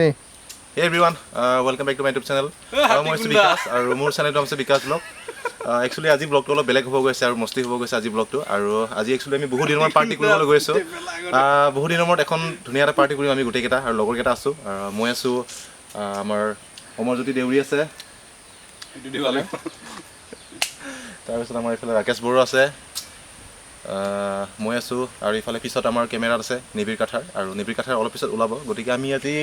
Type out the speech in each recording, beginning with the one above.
Hey everyone, welcome back to my YouTube channel. মই বিকাশ আৰু মোৰ চেনেলটো আছে বিকাশ ব্লগ। একচুৱেলি আজি ব্লগটো অলপ বেলেগ হ'ব গৈছে আৰু মস্তি হ'ব গৈছে আজি ব্লগটো আৰু আজি একচুৱেলি আমি বহুত দিনৰ মূৰত পাৰ্টি কৰিবলৈ গৈছোঁ। বহুত দিনৰ মূৰত এখন ধুনীয়া এটা পাৰ্টি কৰিম আমি গোটেইকেইটা আৰু লগৰকেইটা আছোঁ। মই আছোঁ, আমাৰ অমৰজ্যোতি দেউৰী আছে, তাৰপিছত আমাৰ এইফালে ৰাকেশ বড়ো আছে, মই আছোঁ আৰু ইফালে পিছত আমাৰ কেমেৰাত আছে নিবিৰ কাঠাৰ আৰু নিবিৰ কাঠাৰ অলপ পিছত ওলাব। গতিকে আমি আজি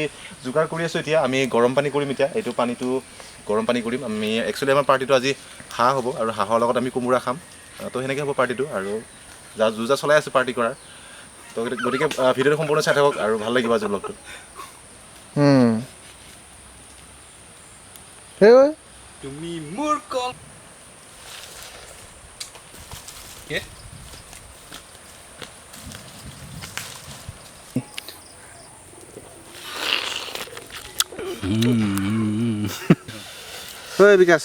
যোগাৰ কৰি আছোঁ। এতিয়া আমি গৰম পানী কৰিম। এতিয়া এইটো পানীটো গৰম পানী কৰিম আমি। একচুৱেলি আমাৰ পাৰ্টিটো আজি হাঁহ হ'ব আৰু হাঁহৰ লগত আমি কোমোৰা খাম। তো সেনেকৈ হ'ব পাৰ্টিটো আৰু যা চলাই আছোঁ পাৰ্টি কৰাৰ। তো গতিকে ভিডিঅ'টো সম্পূৰ্ণ চাই থাকক আৰু ভাল লাগিব আজি ব্লগটো। তুমি মোৰ কল বিকাশ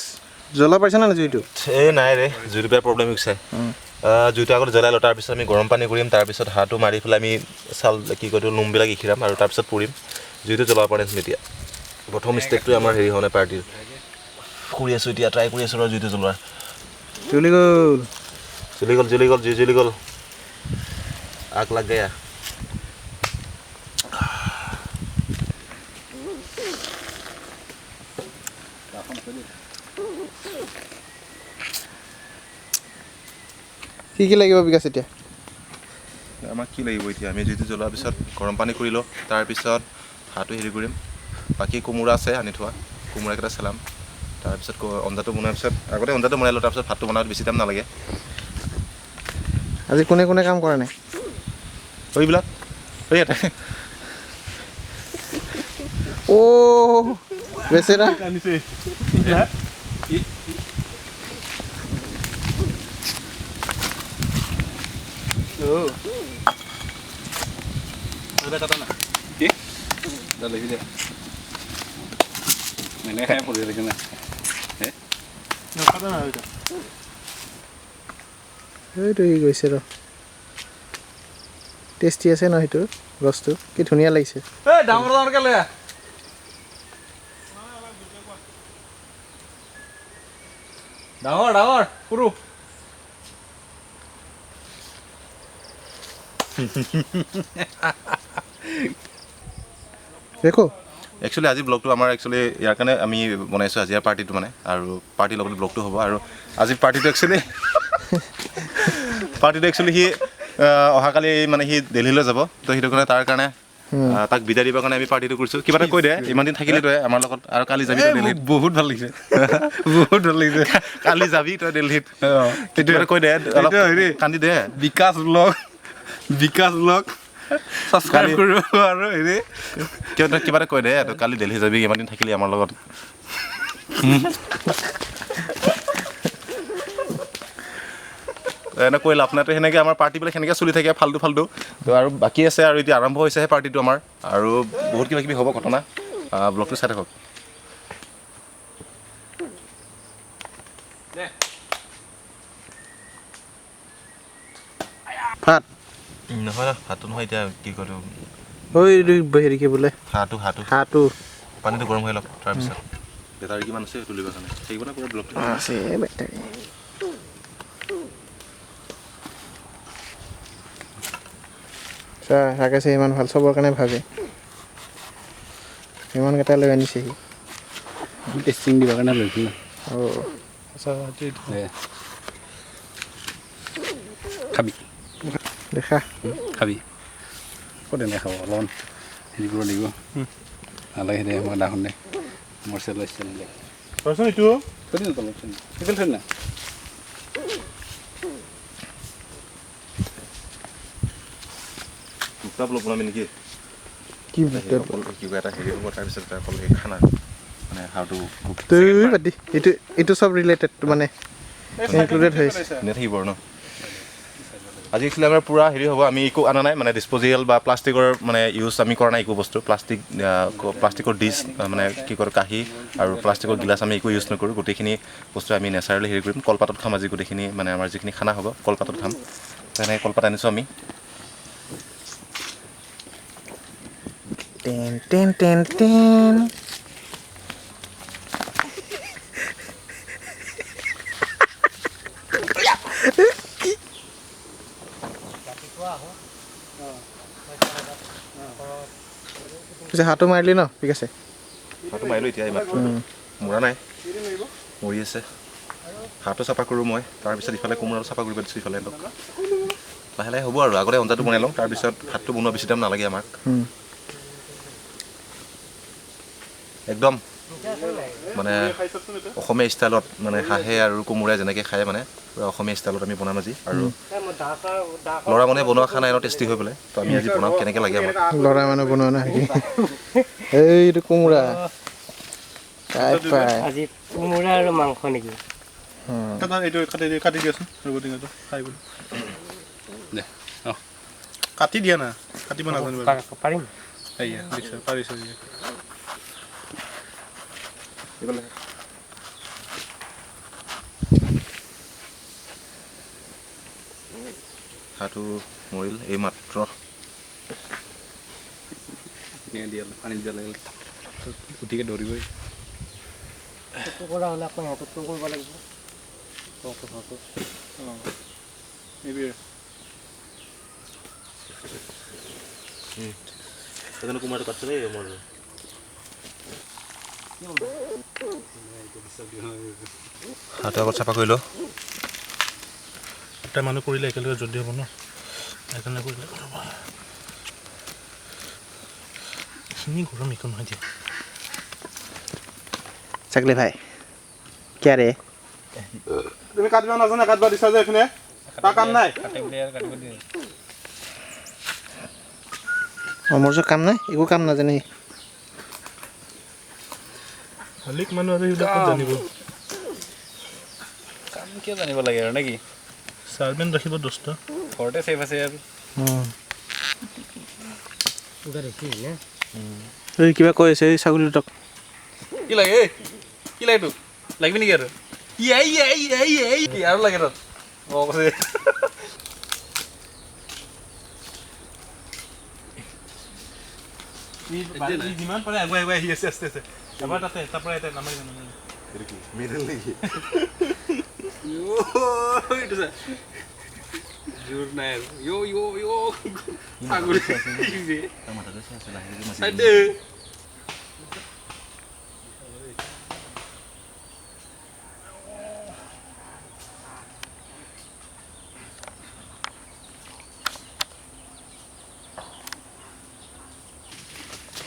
জ্বলা পাইছা না জুইটো? এই নাই ৰে, জুইটো বেয়া প্ৰব্লেম হৈছে। জুইটো আগত জ্বলাই লওঁ, তাৰপিছত আমি গৰম পানী কৰিম, তাৰপিছত হাঁহটো মাৰি পেলাই আমি কি কয় নোমবিলাক ইখিৰাম আৰু তাৰপিছত পুৰিম। জুইটো জ্বলাব পৰা নাছিলোঁ এতিয়া। প্ৰথম ষ্টেপটোৱে আমাৰ হেৰি হোৱা নাই পাৰ্টিৰ। কৰি আছোঁ এতিয়া, ট্ৰাই কৰি আছোঁ আৰু জুইটো জ্বলোৱাৰ। জ্বলি গ'ল জুই জ্বলি গ'ল। আগ লাগ গয়া। কি লাগিব বিকাশ এতিয়া? আমাক কি লাগিব এতিয়া? আমি জুইটো জ্বলোৱাৰ পিছত গৰম পানী কৰি লওঁ, তাৰপিছত হাঁহটো হেৰি কৰিম। বাকী কোমোৰা আছে আনি থোৱা, কোমোৰাকেইটা চেলাম। তাৰপিছত অঞ্জাটো বনোৱাৰ পিছত আগতে অঞ্জাটো বনাই লওঁ, তাৰপিছত ভাতটো বনাওঁতে বেছি টাইম নালাগে। আজি কোনে কোনে কাম কৰা নাই? এইবিলাক ইয়াতে বেচেৰা এইটো সি গৈছে ৰ। টেষ্টি আছে ন সেইটো বস্তু, কি ধুনীয়া লাগিছে। ডাঙৰকে লৈ আহ। ডাঙৰ সৰু দেখো একচুৱেলি আজি ব্লগটো আমাৰ একচুৱেলি ইয়াৰ কাৰণে আমি বনাইছোঁ আজি পাৰ্টিটো মানে, আৰু পাৰ্টিৰ লগত ব্লগটো হ'ব। আৰু আজি পাৰ্টিটো একচুৱেলি সি অহাকালি মানে সি দিল্লীলৈ যাব, তো সেইটো কাৰণে তাৰ কাৰণে তাক বিদায় দিবৰ কাৰণে আমি পাৰ্টিটো কৰিছোঁ। কিবা এটা কৈ দে, ইমান দিন থাকিলি তই আমাৰ লগত আৰু কালি যাবি তই দিল্লীত। বহুত ভাল লাগিছে কালি যাবি তই দিল্লীত, কৈ দে, হেৰি কান্দি দে। বিকাশ ব্লগ ছাবস্ক্ৰাইব কৰিব আৰু হেৰি কিবা এটা কৈ দে, তই কালি দিল্লী যাবি, ইমান দিন থাকিলি আমাৰ লগত। এনে কৈ লাভ নাই। তো সেনেকৈ আমাৰ পাৰ্টিবিলাক সেনেকৈ চলি থাকে ফাল্টু তো আৰু বাকী আছে আৰু এতিয়া আৰম্ভ হৈছেহে পাৰ্টিটো আমাৰ, আৰু বহুত কিবা কিবি হ'ব ঘটনা। ব্লগটো চাই থাকক। ভাত নহয় ভাতটো নহয়, এতিয়া কি কয় হেৰি কি বোলে হাঁহটো পানীটো গৰম হৈ লওক, তাৰপিছত বেটাৰী কিমান আছে তুলিবৰ কাৰণে থাকিব না পুৰা ব্লগটো আছে বেটাৰী। ৰাকেশে ইমান ভাল চবৰ কাৰণে ভাবে, ইমানকেইটা লৈ আনিছেহি। টেষ্টিং দিবৰ কাৰণে লৈছোঁ। খাবি দেখা ক'ত এনে খাব, অলপমান হেৰি কৰিব লাগিব। নালাগে দে, মই ডাঙৰ দে মোৰ চেল এইটো থৈ না। দুটা ব্লগ বনাবি নেকি? কি কিবা এটা হেৰি হ'ব, তাৰপিছত অকল এই খানা মানে হাউটো এইটো চব ৰিলেটেড মানে ইনক্লুডেড হৈছে। থাকিব ন। আজি একচুৱেলি আমাৰ পূৰা হেৰি হ'ব, আমি একো অনা নাই মানে ডিছপ'জেবল বা প্লাষ্টিকৰ মানে ইউজ আমি কৰা নাই একো বস্তু। প্লাষ্টিকৰ ডিছ মানে কি কয় কাঁহী আৰু প্লাষ্টিকৰ গিলাচ আমি একো ইউজ নকৰোঁ। গোটেইখিনি বস্তু আমি নেচাৰেলি হেৰি কৰিম। কলপাতত খাম আজি গোটেইখিনি, মানে আমাৰ যিখিনি খানা হ'ব কলপাতত খাম। তেনেকৈ কলপাত আনিছোঁ আমি। টেন টেন টেন টেন পিছে হাতো মাৰিলি ন ঠিক আছে হাতটো মাৰিলোঁ এতিয়া ইমান মৰা নাই মৰি আছে হাতটো চাফা কৰোঁ মই তাৰপিছত ইফালে কোমোৰাটো চাফা কৰিব দিছোঁ ইফালে সিহঁতক লাহে লাহে হ'ব আৰু আগতে অঞ্জাটো বনাই লওঁ তাৰপিছত ভাতটো বনোৱা বেছি টাইম নালাগে আমাক একদম মানে অসমীয়া ষ্টাইলত মানে হাঁহে আৰু কোমোৰাই যেনেকৈ খায় মানে পূৰা অসমীয়া ষ্টাইলত আমি বনাম আজি আৰু ল'ৰা মানুহে বনোৱা খানা এনেও টেষ্টি হৈ পেলাই তো আমি আজি বনাম কেনেকৈ লাগে আমাক ল'ৰা মানুহ বনোৱা নাই এইটো কোমোৰা কাই পাই আজি কোমোৰা আৰু মাংস নেকি এইটো কাটি দিয়াচোন ৰবটিঙটো খাই বুলি দে অঁ কাটি দিয়া না কাটিব নাজানিব পাৰিম এয়া দেখিছা পাৰিছোঁ হাঁহটো মৰিল এই মাত্ৰ পানী দিয়া লাগিল উঠিকে দৌৰিবই কৰা হ'লে আকৌ সিহঁতকটো কৰিব লাগিব কোমোৰাটো কাটছে দেই মোৰ হাঁহটো আগত চাফা কৰি লওঁ এটা মানুহ কৰিলে একেলগে জল্দি হ'ব ন সেইকাৰণে কৰিলে খিনি গৰম একো নহয় দিয়া চাকলি ভাই কিয় ৰে তুমি কাটিব নাজানা কাটিব দিছা যে এইখিনি তাৰ কাম নাই মোৰ যে কাম নাই একো কাম নাজানে মালিক মানুহ আৰু সেইবিলাক জানিব কাম কিয় জানিব লাগে আৰু নেকি চাৰ্ভেণ্ট ৰাখিব 10টা ঘৰতে ছেফ আছে আৰু এই কিবা কৈ আছে এই ছাগলী দুটাক কি লাগে কি লাগে তোক লাগিবি নেকি আৰু কি আৰু লাগে তাত অঁ কৈছে যিমান পাৰে আগুৱাই আগুৱাই আহি আছে আস্তে আস্তে এবাৰ তাতে তাৰপৰা এটা নামাৰি মিডিল নেকি জোৰ নাই আৰু আঙুলি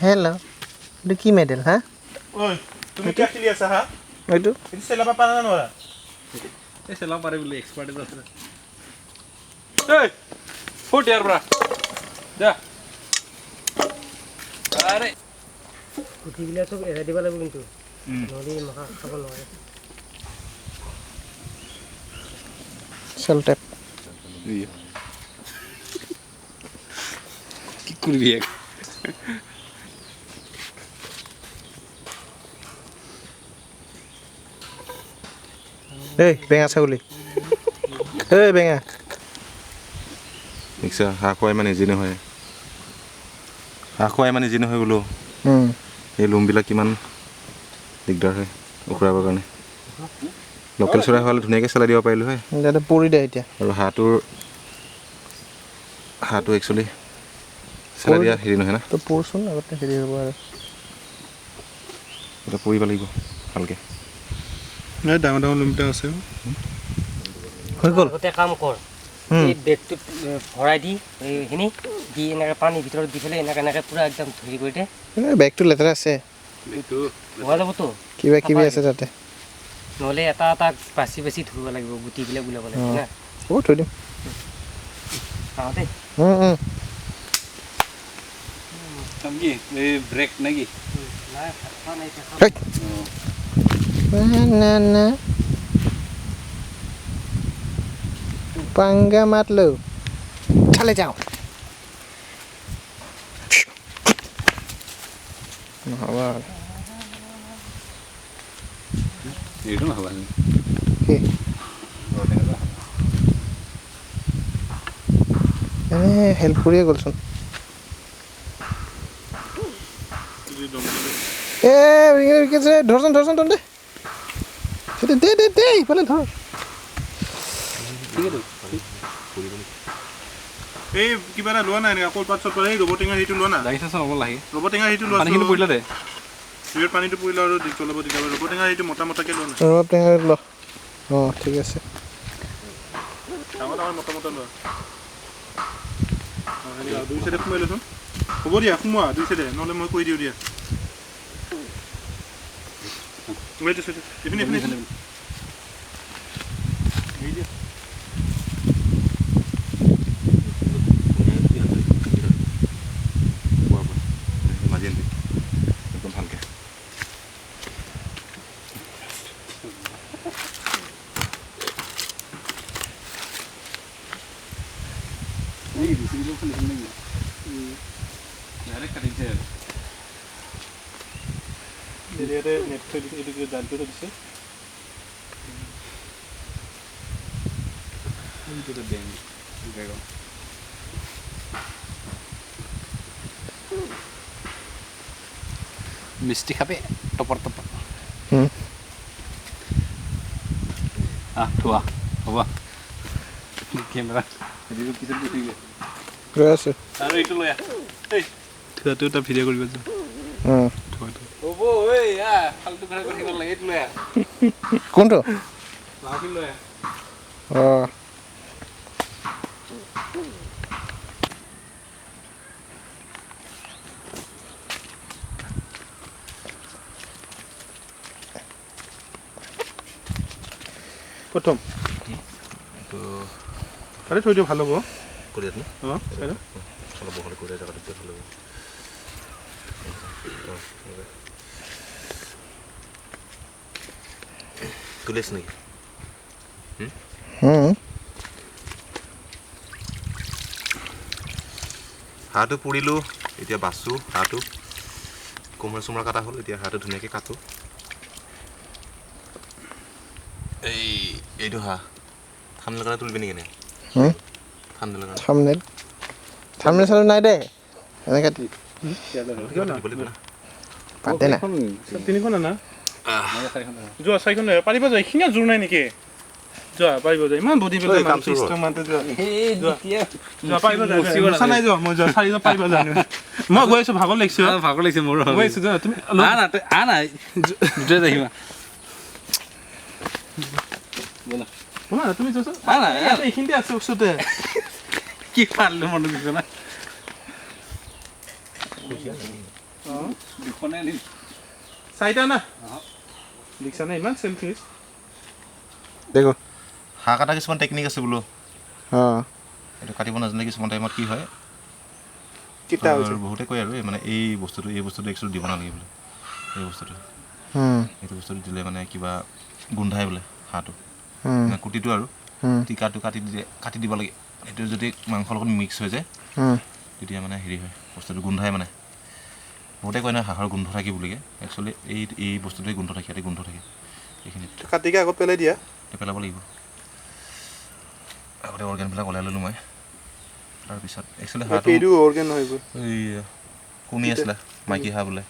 হেল্ল' এইটো কি মেডেল হা ঐ তুমি কিয় খেলি আছা হা এইটো এইটো চেলাব পাৰা নে নোৱাৰা এই চেলাব পাৰে বোলে এক্সপাৰ্ট এটা আছে এই ফুট ইয়াৰ পৰা যা আৰে গুটিবিলাক চব এৰাই দিব লাগিব কিন্তু নহ'লে মাখা খাব নোৱাৰে চেল টেপ কি কৰিবি এক এই বেঙা ছাগলী এই বেঙা দেখিছা হাঁহ খুৱাই মানে ইজি নহয় হাঁহ খুৱাই মানে ইজি নহয় বোলো এই লোমবিলাক কিমান দিগদাৰ হয় উখৰাবৰ কাৰণে লোকেল চৰাই হোৱালে ধুনীয়াকৈ চেলাই দিব পাৰিলোঁ হয় যাতে পৰি দে এতিয়া আৰু হাঁহটো একচুৱেলি চেলাই দিয়া হেৰি নহয় না তো পৰচোন আগতে হেৰি হ'ব আৰু এতিয়া পৰিব লাগিব ভালকৈ নাই ডাঙৰ ডাঙৰ লুমটা আছে হৈ গ'ল আগতে কাম কৰ এই বেগটোত ভৰাই দি এইখিনি দি এনেকৈ পানীৰ ভিতৰত দি পেলাই এনেকৈ পূৰা একদম হেৰি কৰি দে বেগটো লেতেৰা আছে হোৱা যাবতো কিবা কিবি আছে তাতে নহ'লে এটা এটা বাচি বাচি ধৰিব লাগিব গুটিবিলাক ওলাব লাগিব না হ'ব থৈ দিম খাওঁ দেই কি এই ব্ৰেক নেকি নাই খোৱা নাই না না পাঙ্গা মাত লো চলে যাও নহ'ব আৰু এইটো নহ'ব কি হেল্প কৰিয়ে গ'লচোন ধৰচোন তন দে দে ইফালে ধৰ এই কিবা এটা লোৱা নাই এনেকৈ কলপাত চলপাত এই ৰবৰ টেঙা সেইটো লোৱা না লাগিছে চোন অকল লাহি ৰবৰ টেঙা সেইটো লোৱা পানীখিনি পৰিলে দে জুইৰ পানীটো পৰিলে আৰু জ্বলাব দিগদাৰ হ'ব ৰবৰ টেঙা সেইটো মোটাকে লোৱা না ৰব টেঙা ল অঁ ঠিক আছে ডাঙৰ মোটা লোৱা সেনেকুৱা দুই চাইডে সোমাই লৈচোন হ'ব দিয়া সোমোৱা দুই চাইডে নহ'লে মই কৈ দিওঁ দিয়া এইপিনে একদম ভালকৈ ইয়াতে নেট থৈ দিছে এইটো জালটো থৈ দিছে মিষ্টি খাবে টপৰ থোৱা হ'ব কেমেৰা গৈ আছোঁ আৰু এইটো লৈ থোৱাটো এটা ভিডিঅ' কৰিব যাম থোৱাটো হ'ব ঐ ফাল্টু কথা কৈ থাকিব লাগে এইটো লৈ কোনটো মাহফিল লৈ অঁ প্ৰথম আৰে থৈ দিওঁ ভাল হ'ব কৰি দিয়াত অঁ চাই অলপ বহল কৰি দিয়া জেগাটো ভাল হ'ব তুলি আছে নেকি হাঁহটো পুৰিলোঁ এতিয়া বাছোঁ হাঁহটো কোমোৰা চোমোৰা কাটা হ'ল এতিয়া হাঁহটো ধুনীয়াকৈ কাটো এইটো হাঁহ ঠাণ্ডা লগাই তুলিবি নেকি এনেই ঠাণ্ডা লগাই থামনে চালে নাই দে এনেকৈ পাতে না তিনিখন আনা যোৱা চাৰিখন পাৰিব যায় এইখিনি জোৰ নাই নেকি যোৱা পাৰিব যায় ইমান বডি পেলাই যোৱা পাৰিব যায় নাই যোৱা মই যোৱা চাৰিজন পাৰিব যায় মই গৈ আছোঁ ভাগৰ লাগিছে মোৰ গৈ আছোঁ যোৱা তুমি দুটাই আহিবা শুনা তুমি যোৱাচোন এইখিনিতে আছে ওচৰতে কি পাৰলো মনত দিছে না চাৰিটা না দেখিছা নে ইমান চেলফিছ দেখো হাঁহ কটা কিছুমান টেকনিক আছে বোলো অঁ এইটো কাটিব নাজানিলে কিছুমান টাইমত কি হয় বহুতে কয় আৰু মানে এই বস্তুটো একচুৱেলি দিব নালাগে বোলে এই বস্তুটো এইটো বস্তুটো দিলে মানে কিবা গোন্ধাই বোলে হাঁহটো মানে কুটিটো আৰু টিকাটো কাটি দিব লাগে এইটো যদি মাংসৰ লগত মিক্স হৈ যায় তেতিয়া মানে হেৰি হয় বস্তুটো গোন্ধাই মানে বহুতে কয় নহয় হাঁহৰ গোন্ধ থাকে বুলিকে একচুৱেলি এই বস্তুটোৱে গোন্ধ থাকে ইয়াতে গোন্ধ থাকে এইখিনিত কাটিকে আগত পেলাই দিয়া পেলাব লাগিব আগতে অৰ্গেনবিলাক ওলাই ল'লোঁ মই তাৰপিছত একচুৱেলি হাঁহটো অৰ্গেন নহয় এই কণী আছিলে মাইকী হাঁহ বোলে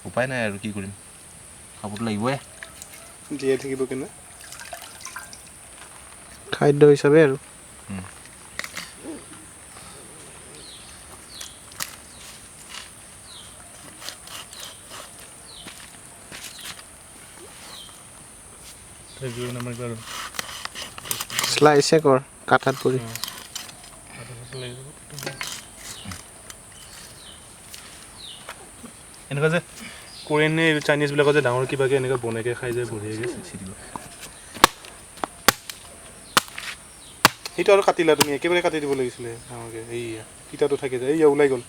উপায় নাই আৰু কি কৰিম খাবতো লাগিবই জীয়াই থাকিব কেনে খাদ্য হিচাপে আৰু স্লাইচে কৰ কাঠাত পৰি এনেকুৱা যে কোৰিয়ান নে চাইনিজবিলাকৰ যে ডাঙৰ কিবাকৈ এনেকৈ বনাইকৈ খাই যায় বঢ়িয়াকৈ সেইটো আৰু কাটিলা তুমি একেবাৰে কাটি দিব লাগিছিলে ডাঙৰকৈ এইয়া তিতাটো থাকি যায় এইয়া ওলাই গ'ল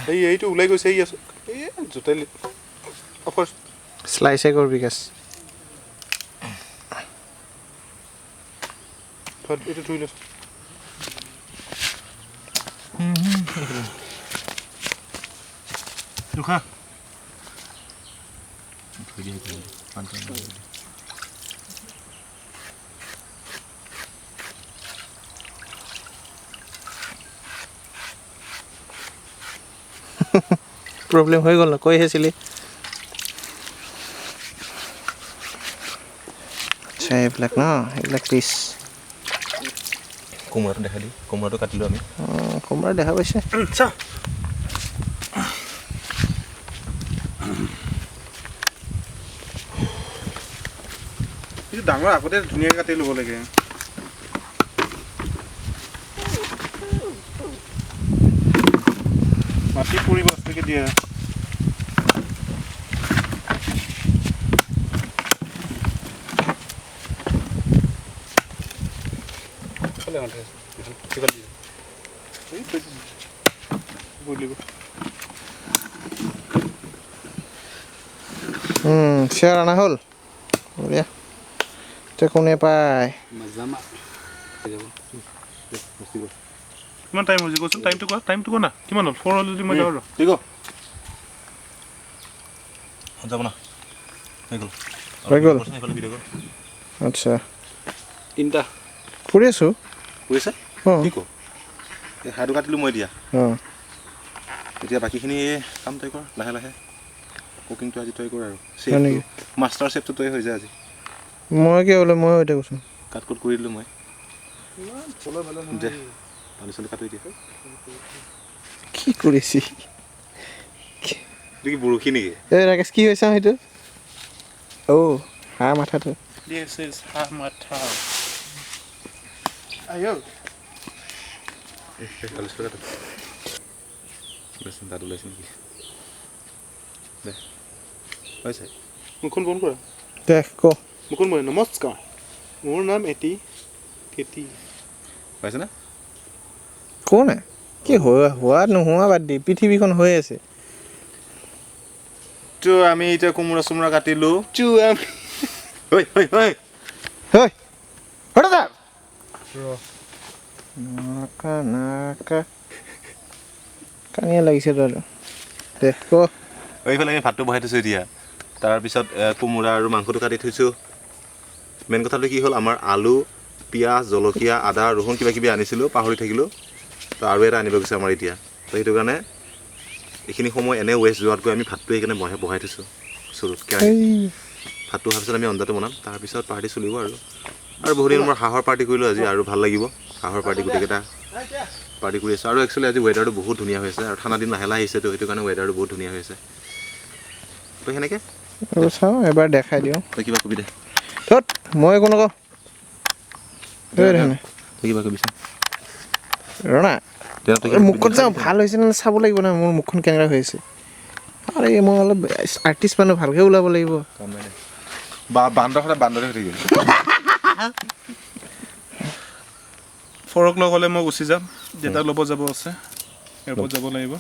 এইটো ওলাই গৈছে এই আছো এই জোতাই অফাৰ স্লাইচে কৰ বিকাশ এইটো ধুই লৈছোঁ খা প্ৰব্লেম হৈ গ'ল ন কৈ আছিলি আচ্ছা এইবিলাক ন এইবিলাক পিচ কোমোৰাটো দেখা দি কোমোৰাটো কাটিলোঁ আমি কোমৰা দেখা পাইছে এইটো ডাঙৰ আগতে ধুনীয়াকৈ কাটি ল'ব লাগে মাটি পৰিব আছলৈকে দিয়া শ্বেয়াৰ অনা হ'ল বঢ়িয়া এতিয়া কোনে পায় কিমান টাইম হৈছে কচোন টাইমটো কোৱা না কিমান হ'ল 4 হ'ল যদি মই যাওঁ ঠিক যাব না হৈ গ'ল আচ্ছা তিনিটা ফুৰি আছোঁ বুজিছে অঁ কি কওঁ এই হাড়টো কাটিলোঁ মই এতিয়া অঁ এতিয়া বাকীখিনি কাম তই কৰ লাহে লাহে কুকিংটো আজি তই কৰ আৰু হয় নেকি মাষ্টাৰ চেফটো তই হৈ যায় আজি মই কি বোলে মই এতিয়া কৈছোঁ কাট কুট কৰি দিলোঁ মই দে আলু চালু কাটি দিয়া কি কৰিছি কি বৰশী নেকি এই ৰাকেশ কি হৈছে সেইটো অ' হাঁহ মাথাটো This is Hamata. আলু চালু কাটো দাঁত ওলাইছে নেকি দে হৈছে মুখখন বন্ধ কৰা দে ক মুখখন বন্ধ নমস্কাৰ মোৰ নাম এটি কেটি পাইছে না কোন কি হোৱা নোহোৱা বাদ দি পৃথিৱীখন হৈ আছে তো আমি এতিয়া কোমোৰা চোমোৰা কাটিলোঁ আমি ঐ ঐ ঐ হয় হঠাৎ নাকা নাকা কানিয়া লাগিছে তই দে ক এইফালে আমি ভাতটো বহাই থৈছোঁ এতিয়া তাৰপিছত কোমোৰা আৰু মাংসটো কাটি থৈছোঁ মেইন কথাটো কি হ'ল আমাৰ আলু পিঁয়াজ জলকীয়া আদা ৰহুন কিবা কিবি আনিছিলোঁ পাহৰি থাকিলোঁ তো আৰু এটা আনিব গৈছে আমাৰ এতিয়া তো সেইটো কাৰণে এইখিনি সময় এনে ৱেষ্ট যোৱাতকৈ আমি ভাতটো সেইকাৰণে বহাই থৈছোঁ চৰুত ভাতটো হোৱাৰ পিছত আমি অঞ্জাটো বনাম তাৰপিছত পাৰ্টি চলিব আৰু বহুত দিন মই হাঁহৰ পাৰ্টি কৰিলোঁ আজি আৰু ভাল লাগিব হাঁহৰ পাৰ্টি গোটেইকেইটা পাৰ্টি কৰি আছোঁ আৰু একচুৱেলি আজি ৱেডাৰটো বহুত ধুনীয়া হৈ আছে আৰু ঠাণ্ডা দিন লাহে লাহে আহিছেতো সেইটো কাৰণে ৱেডাৰটো বহুত ধুনীয়া হৈ আছে তো সেনেকৈ চাওঁ এবাৰ দেখাই দিওঁ তই কিবা কবি দে তত মই একো নকওঁ তই কিবা কবিচোন ৰণা মুখখন চাওঁ ভাল হৈছে নে চাব লাগিব না মোৰ মুখখন কেনেকুৱা হৈ আছে আৰে মই অলপ আৰ্টিষ্ট মানুহ ভালকৈ ওলাব লাগিব বান্দৰ সদায় বান্দৰে হৈ থাকিব ফৰক লগ হ'লে মই গুচি যাম দেউতাক ল'ব যাব আছে এয়াৰপৰ্ট যাব লাগিব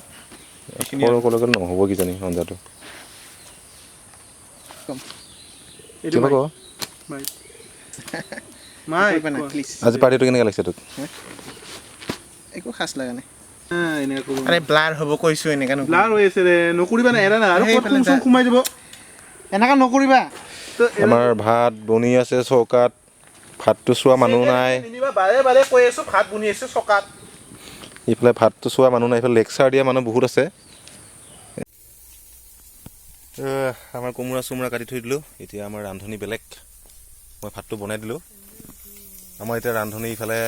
এইখিনি ক'লে নহ'ব কিজানি আঞ্জাটো এইটো মাই প্লিজ আজি পাৰ্টিটো কেনেকৈ লাগিছে তোক একো খাচ লগা নাই এনেকৈ কৰোঁ আৰে ব্লাৰ হ'ব কৈছোঁ এনেকুৱা ব্লাৰ হৈ আছে ৰে নকৰিবা না এৰা না আৰু ক'ত সেইফালে কোন সোমাই যাব এনেকুৱা নকৰিবা আমাৰ ভাত বনি আছে চৌকাত ভাতটো চোৱা মানুহ নাই বাৰে বাৰে কৈ আছোঁ ভাত বনি আছোঁ চকাত ইফালে ভাতটো চোৱা মানুহ নাই ইফালে লেকচাৰ দিয়া মানুহ বহুত আছে আমাৰ কোমোৰা চোমোৰা কাটি থৈ দিলোঁ এতিয়া আমাৰ ৰান্ধনি বেলেগ মই ভাতটো বনাই দিলোঁ আমাৰ এতিয়া ৰান্ধনি ইফালে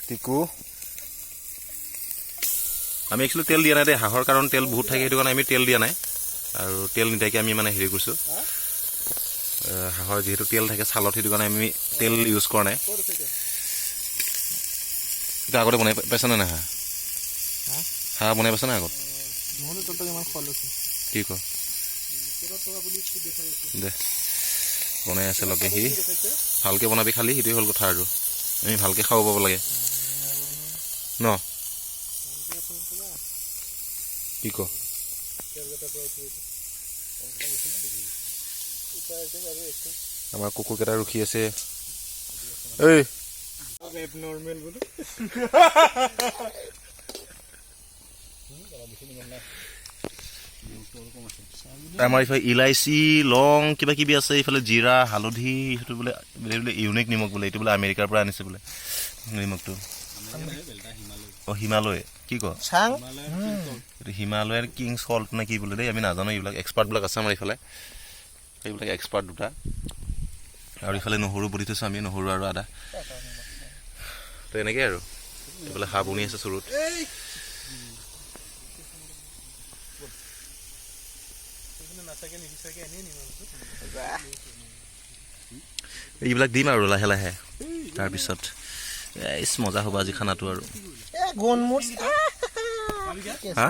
টিকু আমি একচুৱেলি তেল দিয়া নাই দেই হাঁহৰ কাৰণ তেল বহুত থাকে সেইটো কাৰণে আমি তেল দিয়া নাই আৰু তেল নিদিয়াকৈ আমি মানে হেৰি কৰিছোঁ হাঁহৰ যিহেতু তেল থাকে ছালত সেইটো কাৰণে আমি তেল ইউজ কৰা নাই এতিয়া আগতে বনাই পাইছনে নাই হাঁহ বনাই পাইছ নাই আগত কি ক দে বনাই আছে লগে সি ভালকৈ বনাবি খালি সেইটোৱে হ'ল কথা আৰু আমি ভালকৈ খাব পাব লাগে ন কি ক আমাৰ কুকুৰকেইটা ৰখি আছে এই আমাৰ ইফালে ইলাইচি লং কিবা কিবি আছে ইফালে জিৰা হালধি সেইটো বোলে বোলে ইউনিক নিমখ বোলে এইটো বোলে আমেৰিকাৰ পৰা আনিছে বোলে নিমখটো অঁ হিমালয় কি ক চাং এইটো হিমালয়াৰ কিং সল্ট নে কি বোলে দেই আমি নাজানো এইবিলাক এক্সপাৰ্টবিলাক আছে আমাৰ এইফালে এইবিলাক এক্সপাৰ্ট দুটা আৰু ইফালে নহৰু বটি থৈছোঁ আমি নহৰু আৰু আদা তো এনেকৈ আৰু এইফালে হাঁহ বনি আছে চৰুত এইবিলাক দিম আৰু লাহে লাহে তাৰপিছত মজা হ'ব আজি খানাটো আৰু হা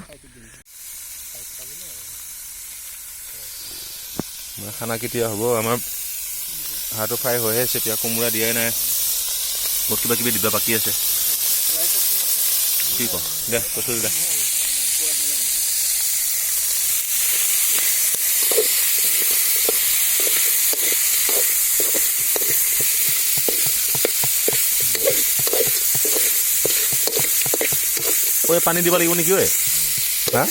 খানা কেতিয়া হ'ব আমাৰ হাঁহটো ফ্ৰাই হৈহে আছে এতিয়া কোমোৰা দিয়াই নাই বহুত কিবা কিবি দিবা বাকী আছে কি ক দে কচুৰি দে ঐ পানী দিব লাগিব নেকি ঐ হা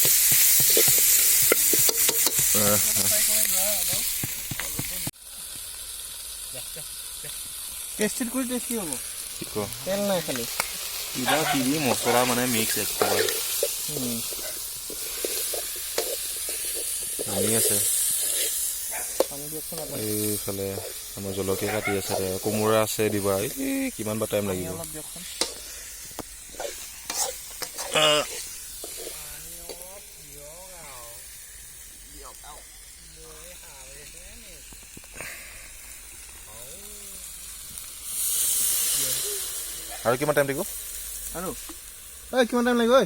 টেষ্টিত কৰি টেষ্টি হ'ব তেল নাই খালি কিবা কিবি মছলা মানে মিক্স একেবাৰে পানী আছে এইফালে আমাৰ জলকীয়া কাটি আছে কোমোৰা আছে দিবা কিমান বা টাইম লাগিব আৰু কিমান টাইম লাগিব আৰু ঐ কিমান টাইম লাগিব ঐ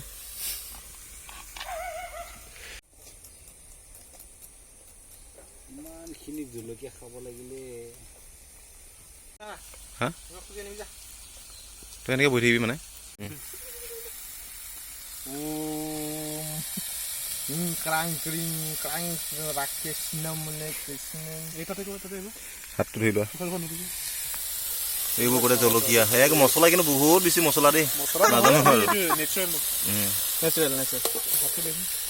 ইমানখিনি জলকীয়া খাব লাগিলে হা তই এনেকৈ বহি থাকিবি মানে ক্ৰাং ক্ৰিং ক্ৰাং ৰাকেশ নমনে কৃষ্ণ হাতটো ধৰি লোৱা এইবোৰ গোটেই জলকীয়া এক মছলা কিন্তু বহুত বেছি মছলা দেই নাজানো আৰু নেচাৰেল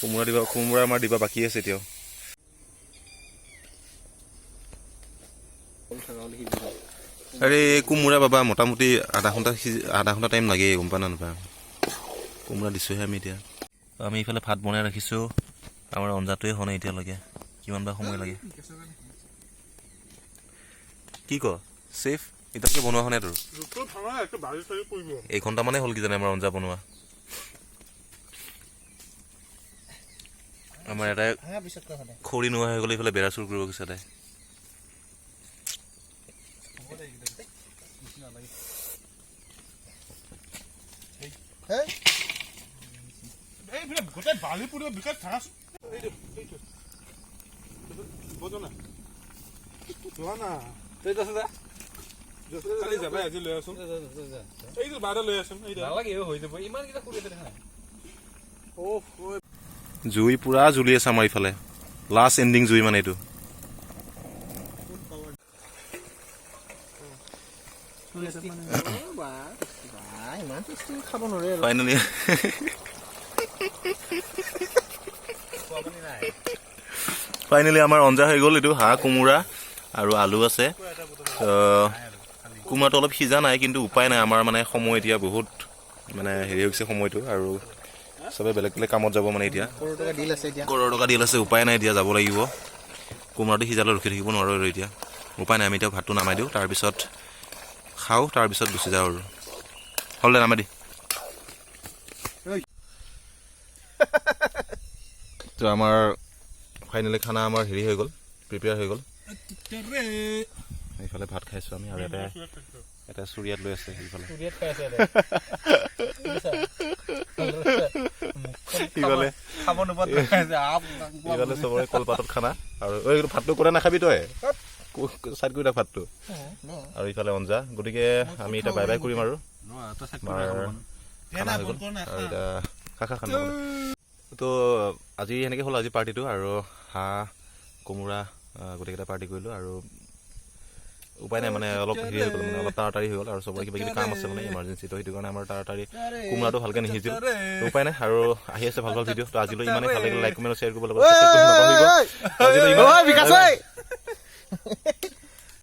কোমোৰা দিবা কোমোৰা আমাৰ দিবা বাকী আছে এতিয়াও আৰে কোমোৰা বাবা মোটামুটি আধা ঘণ্টা টাইম লাগে গম পা নাপায় কোমোৰা দিছোঁহে আমি এতিয়া আমি এইফালে ভাত বনাই ৰাখিছোঁ আমাৰ আঞ্জাটোৱে হোৱা নাই এতিয়ালৈকে কিমান বা সময় লাগে কি ক চেফ এতিয়ালৈকে বনোৱা হোৱা নাই তোৰ এঘণ্টামানে হ'ল কিজানি আমাৰ আঞ্জা বনোৱা আমাৰ এটাই খৰি নোহোৱা হৈ গ'লে এইফালে বেৰা চুৰ কৰিব গৈছে তাই জুই পুৰা জ্বলি আছে আমাৰ ইফালে লাষ্ট এণ্ডিং জুই মানে এইটো খাব নোৱাৰে ফাইনেলি ফাইনেলি আমাৰ আঞ্জা হৈ গ'ল এইটো হাঁহ কোমোৰা আৰু আলু আছে কোমোৰাটো অলপ সিজা নাই কিন্তু উপায় নাই আমাৰ মানে সময় এতিয়া বহুত মানে হেৰি হৈছে সময়টো আৰু চবে বেলেগ বেলেগ কামত যাব মানে এতিয়া কৰোৰ টকা ডিল আছে উপায় নাই এতিয়া যাব লাগিব কোমোৰাটো সিজালে ৰখি থাকিব নোৱাৰোঁ আৰু এতিয়া উপায় নাই আমি এতিয়া ভাতটো নামাই দিওঁ তাৰপিছত খাওঁ তাৰপিছত গুচি যাওঁ আৰু হ'ল দে নামাই দি তো আমাৰ ফাইনেলি খানা আমাৰ হেৰি হৈ গ'ল প্ৰিপেয়াৰ হৈ গ'ল এইফালে ভাত খাইছোঁ আমি আৰু এটা চুৰিয়াত লৈ আছে সেইফালে ইফালে চবৰে কলপাতত খানা আৰু ভাতটো কৰে নাখাবি তই চাইড কৰি দে ভাতটো আৰু ইফালে অঞ্জা গতিকে আমি এতিয়া বাই বাই কৰিম আৰু খানা হৈ গ'ল আৰু এতিয়া খা খানা তো আজি সেনেকৈ হ'ল আজি পাৰ্টিটো আৰু হাঁহ কোমোৰা গোটেইকেইটা পাৰ্টি কৰিলোঁ আৰু উপায় নাই মানে অলপ হেৰি হৈ গ'ল মানে অলপ তাড়াতাড়ি হৈ গ'ল আৰু চবৰে কিবা কিবি কাম আছে মানে ইমাৰ্জেঞ্চিটো সেইটো কাৰণে আমাৰ তাড়াতাড়ি কোমোৰাটো ভালকৈ নিসিজিল উপায় নাই আৰু আহি আছে ভাল ভাল ভিডিঅ' তো আজিলৈ ইমানেই ভাল লাগিলে লাইক কমেণ্ট শ্বেয়াৰ কৰিব লাগিব